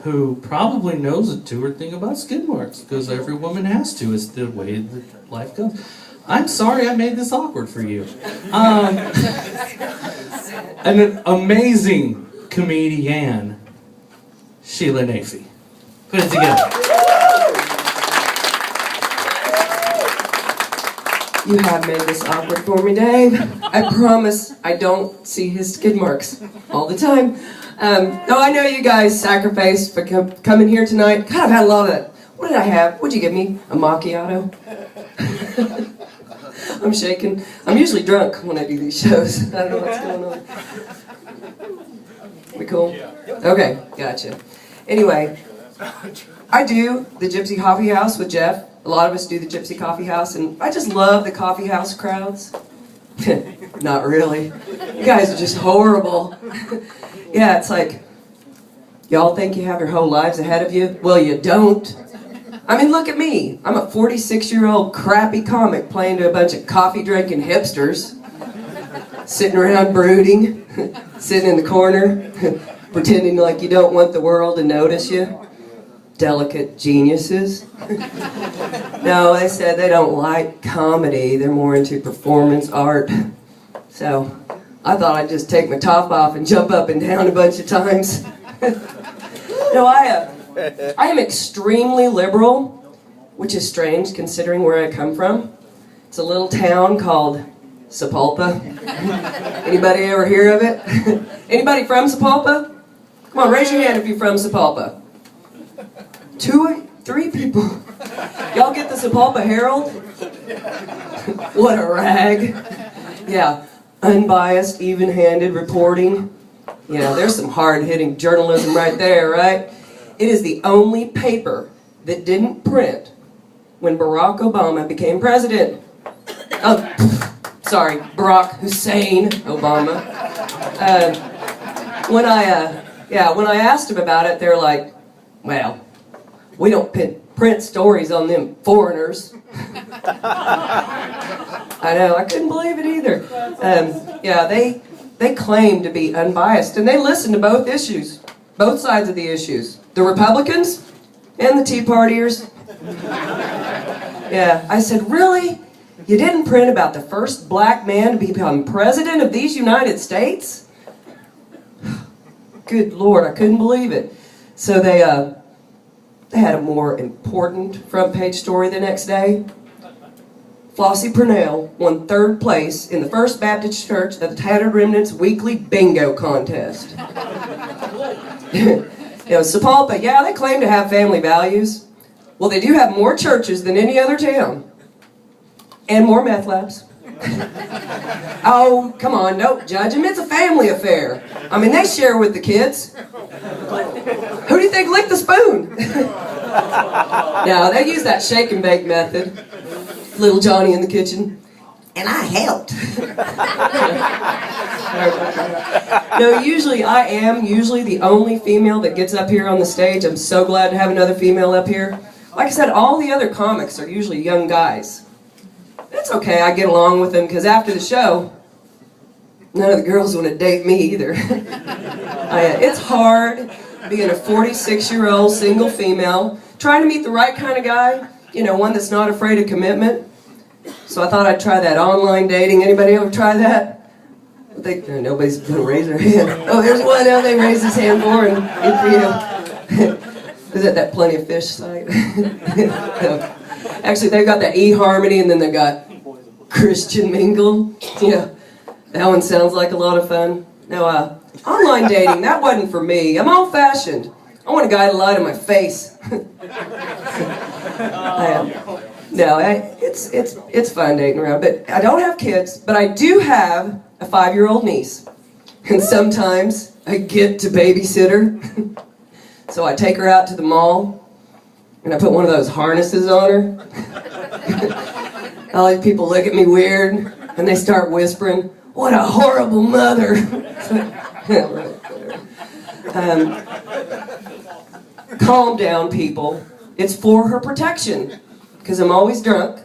who probably knows a two or thing about skid marks, because every woman has to. It's the way that life goes. I'm sorry I made this awkward for you. An amazing comedian, Sheila Naifeh. Put it together. You have made this awkward for me, Dave. I promise I don't see his skid marks all the time. No, I know you guys sacrificed for coming here tonight. God, I've had a lot of that. What did I have? What'd you give me? A macchiato? I'm shaking. I'm usually drunk when I do these shows. I don't know what's going on. We cool? Okay, gotcha. Anyway, I do the Gypsy Coffee House with Jeff. A lot of us do the Gypsy Coffee House, and I just love the coffee house crowds. Not really. You guys are just horrible. Yeah, it's like, y'all think you have your whole lives ahead of you? Well, you don't. I mean, look at me. I'm a 46-year-old crappy comic playing to a bunch of coffee-drinking hipsters. Sitting around brooding, sitting in the corner, pretending like you don't want the world to notice you. Delicate geniuses. No, they said they don't like comedy. They're more into performance art. So I thought I'd just take my top off and jump up and down a bunch of times. No, I am extremely liberal, which is strange considering where I come from. It's a little town called Sapulpa. Anybody ever hear of it? Anybody from Sapulpa? Come on, raise your hand if you're from Sapulpa. 2, 3 people. Y'all get the Sapulpa Herald? What a rag. Yeah, unbiased, even-handed reporting. Yeah, there's some hard-hitting journalism right there, right? It is the only paper that didn't print when Barack Obama became president. Oh, sorry, Barack Hussein Obama. When I asked him about it, they're like, well, we don't print stories on them foreigners. I know, I couldn't believe it either. Yeah, they claim to be unbiased, and they listen to both issues, both sides of the issues. The Republicans and the Tea Partiers. Yeah, I said, really? You didn't print about the first black man to become president of these United States? Good Lord, I couldn't believe it. So they had a more important front page story the next day. Flossie Purnell won 3rd place in the First Baptist Church at the Tattered Remnants Weekly Bingo Contest. Sapulpa, yeah, they claim to have family values. Well, they do have more churches than any other town. And more meth labs. Oh, come on, don't judge them. It's a family affair. I mean, they share with the kids. Who do you think licked the spoon? No, they use that shake and bake method. Little Johnny in the kitchen. And I helped. No, I am usually the only female that gets up here on the stage. I'm so glad to have another female up here. Like I said, all the other comics are usually young guys. It's okay, I get along with them, because after the show, none of the girls want to date me either. It's hard being a 46-year-old single female, trying to meet the right kind of guy, one that's not afraid of commitment. So I thought I'd try that online dating. Anybody ever try that? I think nobody's going to raise their hand. Oh, there's one now they raised his hand for, and good for you. Is that Plenty of Fish site? Actually, they've got that eHarmony, and then they've got Christian Mingle. Yeah, that one sounds like a lot of fun. Now, online dating, that wasn't for me. I'm old-fashioned. I want a guy to lie to my face. It's fun dating around, but I don't have kids, but I do have a 5-year-old niece. And sometimes I get to babysit her. So I take her out to the mall, and I put one of those harnesses on her. All these people look at me weird, and they start whispering, "What a horrible mother!" Calm down, people. It's for her protection, because I'm always drunk.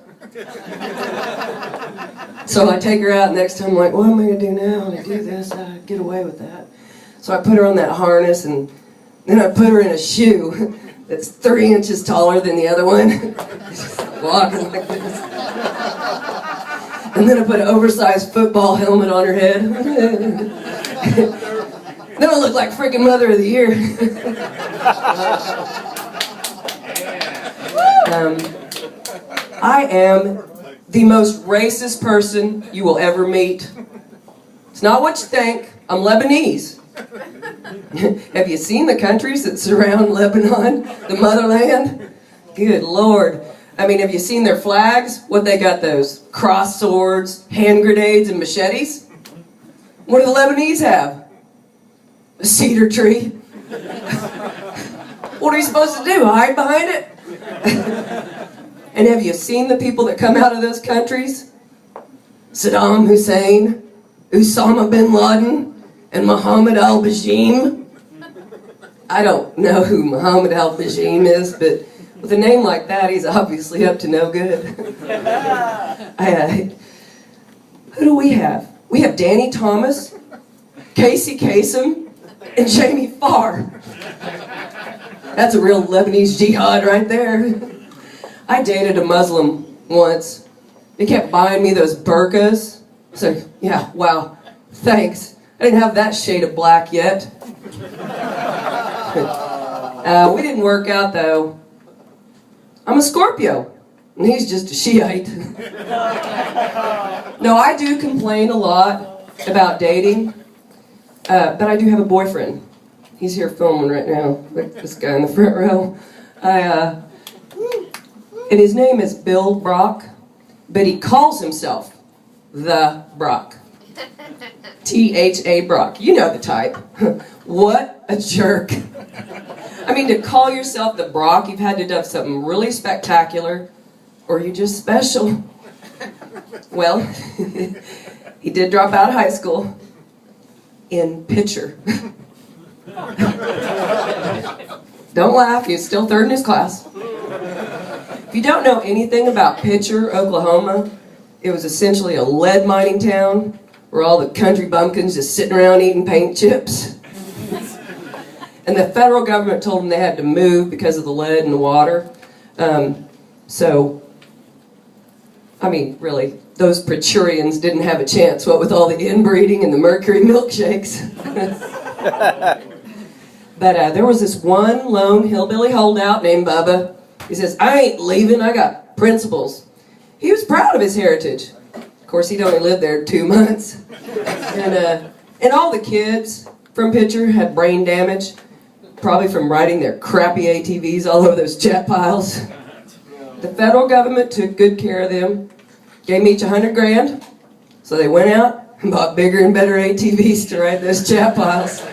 So I take her out, and next time I'm like, what am I going to do now? I do this, I get away with that. So I put her on that harness, and Then I put her in a shoe that's 3 inches taller than the other one. She's walking like this. And then I put an oversized football helmet on her head. Then I look like freaking Mother of the Year. I am the most racist person you will ever meet. It's not what you think. I'm Lebanese. Have you seen the countries that surround Lebanon, the motherland? Good Lord. I mean, have you seen their flags? What they got, those cross swords, hand grenades, and machetes? What do the Lebanese have? A cedar tree. What are you supposed to do, hide behind it? And have you seen the people that come out of those countries? Saddam Hussein, Osama bin Laden, and Mohammed al-Bashim. I don't know who Mohammed al-Bashim is, but with a name like that, he's obviously up to no good. Who do we have? We have Danny Thomas, Casey Kasem, and Jamie Farr. That's a real Lebanese jihad right there. I dated a Muslim once. He kept buying me those burqas. So, yeah, wow, thanks. I didn't have that shade of black yet. We didn't work out, though. I'm a Scorpio, and he's just a Shiite. No, I do complain a lot about dating, but I do have a boyfriend. He's here filming right now, like this guy in the front row. And his name is Bill Brock, but he calls himself the Brock. T-H-A Brock. You know the type. What a jerk. I mean, to call yourself the Brock, you've had to do something really spectacular, or you're just special. Well, he did drop out of high school in pitcher. Don't laugh, he's still third in his class. If you don't know anything about Pitcher, Oklahoma, it was essentially a lead mining town where all the country bumpkins just sitting around eating paint chips. And the federal government told them they had to move because of the lead in the water. So, I mean, really, those Pitchurians didn't have a chance, what with all the inbreeding and the mercury milkshakes. But there was this one lone hillbilly holdout named Bubba. He says, I ain't leaving, I got principles. He was proud of his heritage. Of course, he'd only lived there 2 months. And all the kids from Pitcher had brain damage, probably from riding their crappy ATVs all over those jet piles. The federal government took good care of them, gave them each $100 grand, so they went out and bought bigger and better ATVs to ride those jet piles.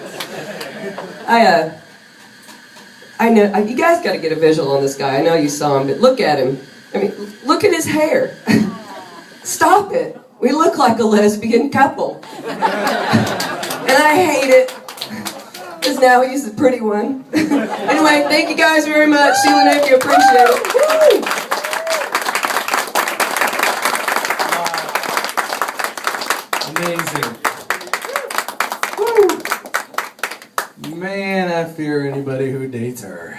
I know, you guys got to get a visual on this guy. I know you saw him, but look at him. I mean, look at his hair. Stop it. We look like a lesbian couple. And I hate it, because now he's the pretty one. Anyway, thank you guys very much. Sheila Naifeh, appreciate it. Amazing. Man, I fear anybody who dates her.